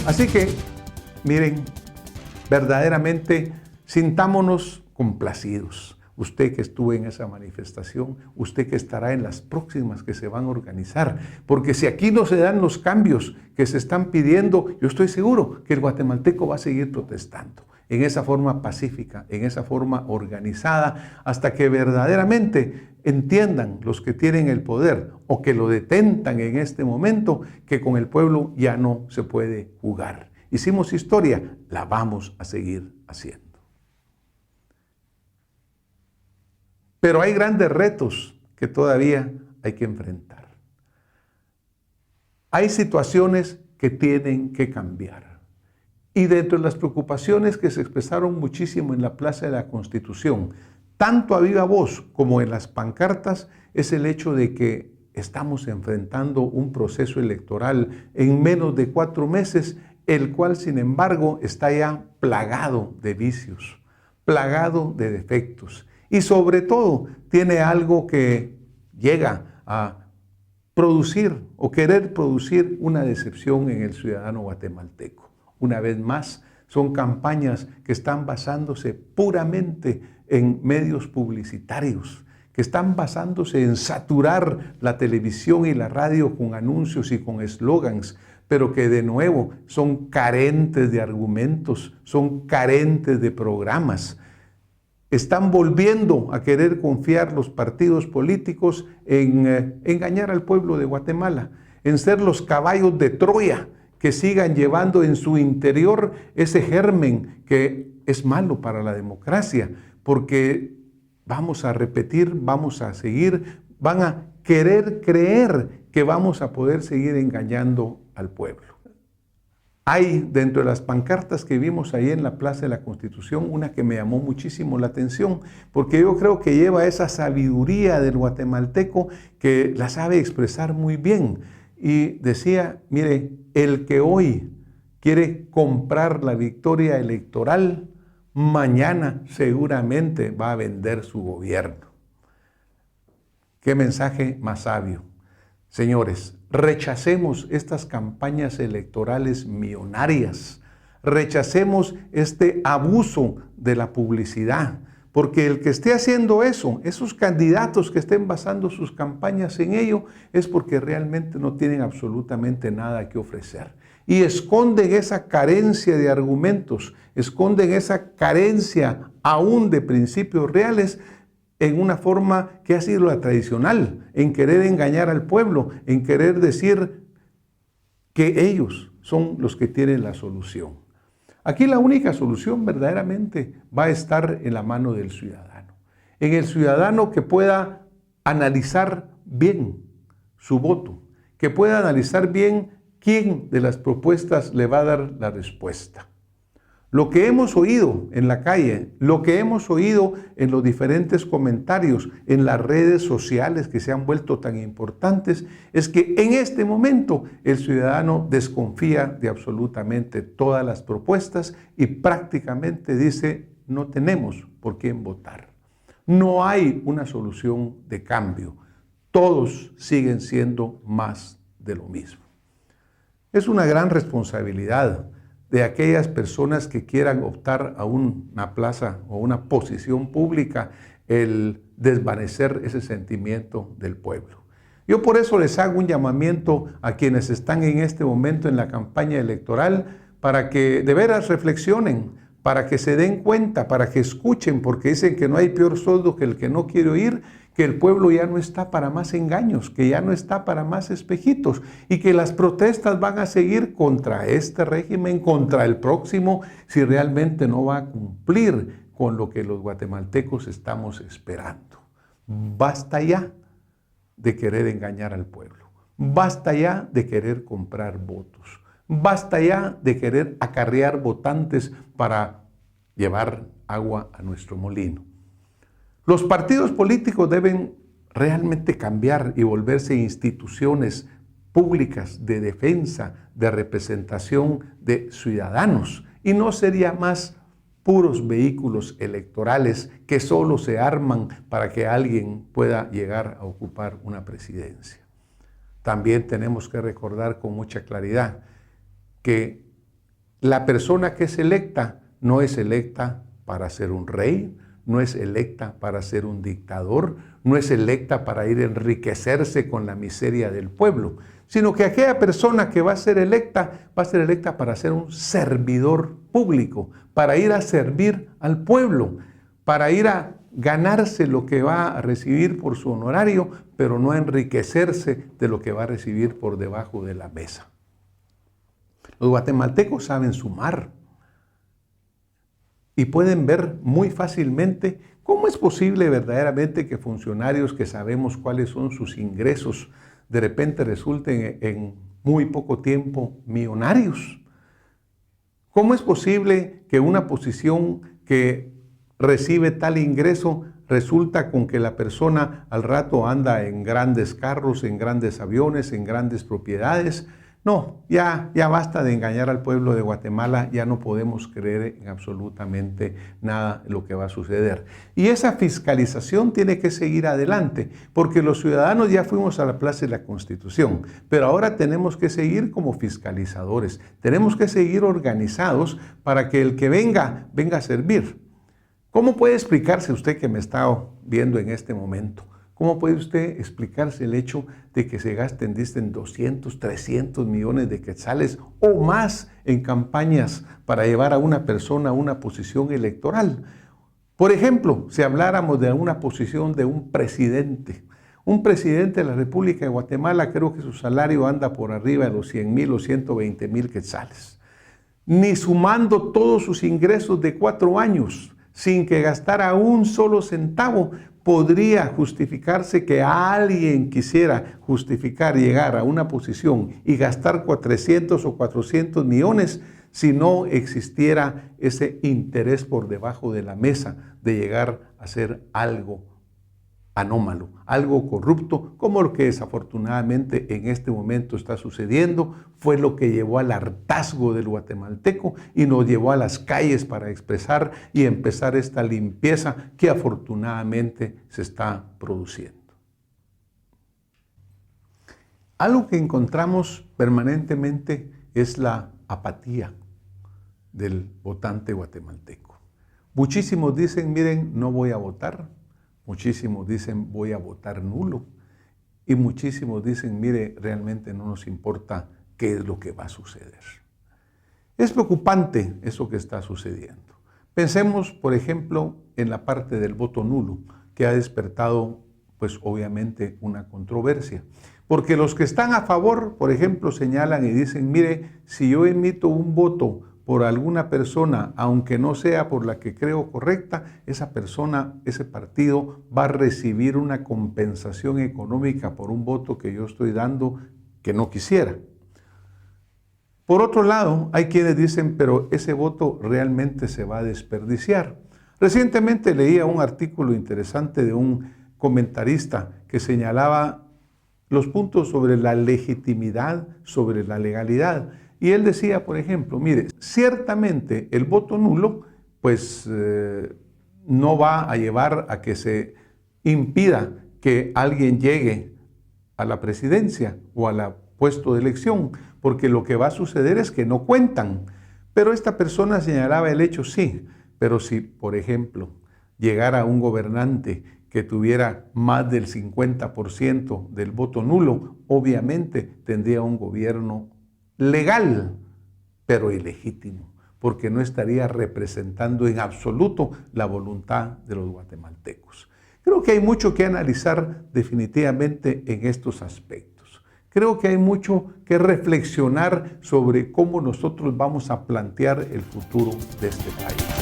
Así que, miren, verdaderamente sintámonos complacidos. Usted que estuvo en esa manifestación, usted que estará en las próximas que se van a organizar, porque si aquí no se dan los cambios que se están pidiendo, yo estoy seguro que el guatemalteco va a seguir protestando en esa forma pacífica, en esa forma organizada, hasta que verdaderamente entiendan los que tienen el poder o que lo detentan en este momento, que con el pueblo ya no se puede jugar. Hicimos historia, la vamos a seguir haciendo. Pero hay grandes retos que todavía hay que enfrentar. Hay situaciones que tienen que cambiar. Y dentro de las preocupaciones que se expresaron muchísimo en la Plaza de la Constitución, tanto a viva voz como en las pancartas, es el hecho de que estamos enfrentando un proceso electoral en menos de 4 meses, el cual, sin embargo, está ya plagado de vicios, plagado de defectos. Y sobre todo tiene algo que llega a producir o querer producir una decepción en el ciudadano guatemalteco. Una vez más, son campañas que están basándose puramente en medios publicitarios, que están basándose en saturar la televisión y la radio con anuncios y con eslogans, pero que de nuevo son carentes de argumentos, son carentes de programas. Están volviendo a querer confiar los partidos políticos en engañar al pueblo de Guatemala, en ser los caballos de Troya que sigan llevando en su interior ese germen que es malo para la democracia, porque vamos a repetir, vamos a seguir, van a querer creer que vamos a poder seguir engañando al pueblo. Hay dentro de las pancartas que vimos ahí en la Plaza de la Constitución una que me llamó muchísimo la atención, porque yo creo que lleva esa sabiduría del guatemalteco que la sabe expresar muy bien. Y decía, mire, el que hoy quiere comprar la victoria electoral, mañana seguramente va a vender su gobierno. Qué mensaje más sabio. Señores, rechacemos estas campañas electorales millonarias, rechacemos este abuso de la publicidad, porque el que esté haciendo eso, esos candidatos que estén basando sus campañas en ello, es porque realmente no tienen absolutamente nada que ofrecer. Y esconden esa carencia de argumentos, esconden esa carencia aún de principios reales, en una forma que ha sido la tradicional, en querer engañar al pueblo, en querer decir que ellos son los que tienen la solución. Aquí la única solución verdaderamente va a estar en la mano del ciudadano, en el ciudadano que pueda analizar bien su voto, que pueda analizar bien quién de las propuestas le va a dar la respuesta. Lo que hemos oído en la calle, lo que hemos oído en los diferentes comentarios, en las redes sociales que se han vuelto tan importantes, es que en este momento el ciudadano desconfía de absolutamente todas las propuestas y prácticamente dice, no tenemos por quién votar. No hay una solución de cambio. Todos siguen siendo más de lo mismo. Es una gran responsabilidad de aquellas personas que quieran optar a una plaza o una posición pública, el desvanecer ese sentimiento del pueblo. Yo por eso les hago un llamamiento a quienes están en este momento en la campaña electoral para que de veras reflexionen, para que se den cuenta, para que escuchen, porque dicen que no hay peor sordo que el que no quiere oír, que el pueblo ya no está para más engaños, que ya no está para más espejitos y que las protestas van a seguir contra este régimen, contra el próximo, si realmente no va a cumplir con lo que los guatemaltecos estamos esperando. Basta ya de querer engañar al pueblo, basta ya de querer comprar votos, basta ya de querer acarrear votantes para llevar agua a nuestro molino. Los partidos políticos deben realmente cambiar y volverse instituciones públicas de defensa, de representación de ciudadanos, y no sería más puros vehículos electorales que solo se arman para que alguien pueda llegar a ocupar una presidencia. También tenemos que recordar con mucha claridad que la persona que es electa no es electa para ser un rey, no es electa para ser un dictador, no es electa para ir a enriquecerse con la miseria del pueblo, sino que aquella persona que va a ser electa para ser un servidor público, para ir a servir al pueblo, para ir a ganarse lo que va a recibir por su honorario, pero no enriquecerse de lo que va a recibir por debajo de la mesa. Los guatemaltecos saben sumar y pueden ver muy fácilmente cómo es posible verdaderamente que funcionarios que sabemos cuáles son sus ingresos de repente resulten en muy poco tiempo millonarios. ¿Cómo es posible que una posición que recibe tal ingreso resulta con que la persona al rato anda en grandes carros, en grandes aviones, en grandes propiedades? No, ya basta de engañar al pueblo de Guatemala, ya no podemos creer en absolutamente nada de lo que va a suceder. Y esa fiscalización tiene que seguir adelante, porque los ciudadanos ya fuimos a la Plaza de la Constitución, pero ahora tenemos que seguir como fiscalizadores, tenemos que seguir organizados para que el que venga a servir. ¿Cómo puede explicarse usted que me está viendo en este momento? ¿Cómo puede usted explicarse el hecho de que se gasten, dicen, 200, 300 millones de quetzales o más en campañas para llevar a una persona a una posición electoral? Por ejemplo, si habláramos de una posición de un presidente de la República de Guatemala, creo que su salario anda por arriba de los 100,000 o 120,000 quetzales. Ni sumando todos sus ingresos de 4 años, sin que gastara un solo centavo, podría justificarse que alguien quisiera justificar llegar a una posición y gastar 300 o 400 millones si no existiera ese interés por debajo de la mesa de llegar a hacer algo anómalo, algo corrupto, como lo que desafortunadamente en este momento está sucediendo. Fue lo que llevó al hartazgo del guatemalteco y nos llevó a las calles para expresar y empezar esta limpieza que afortunadamente se está produciendo. Algo que encontramos permanentemente es la apatía del votante guatemalteco. Muchísimos dicen, miren, no voy a votar. Muchísimos dicen, voy a votar nulo. Y muchísimos dicen, mire, realmente no nos importa qué es lo que va a suceder. Es preocupante eso que está sucediendo. Pensemos, por ejemplo, en la parte del voto nulo, que ha despertado, pues obviamente, una controversia. Porque los que están a favor, por ejemplo, señalan y dicen, mire, si yo emito un voto por alguna persona, aunque no sea por la que creo correcta, esa persona, ese partido va a recibir una compensación económica por un voto que yo estoy dando que no quisiera. Por otro lado, hay quienes dicen, pero ese voto realmente se va a desperdiciar. Recientemente leía un artículo interesante de un comentarista que señalaba los puntos sobre la legitimidad, sobre la legalidad. Y él decía, por ejemplo, mire, ciertamente el voto nulo, pues no va a llevar a que se impida que alguien llegue a la presidencia o al puesto de elección, porque lo que va a suceder es que no cuentan. Pero esta persona señalaba el hecho, sí, pero si, por ejemplo, llegara un gobernante que tuviera más del 50% del voto nulo, obviamente tendría un gobierno legal, pero ilegítimo, porque no estaría representando en absoluto la voluntad de los guatemaltecos. Creo que hay mucho que analizar definitivamente en estos aspectos. Creo que hay mucho que reflexionar sobre cómo nosotros vamos a plantear el futuro de este país.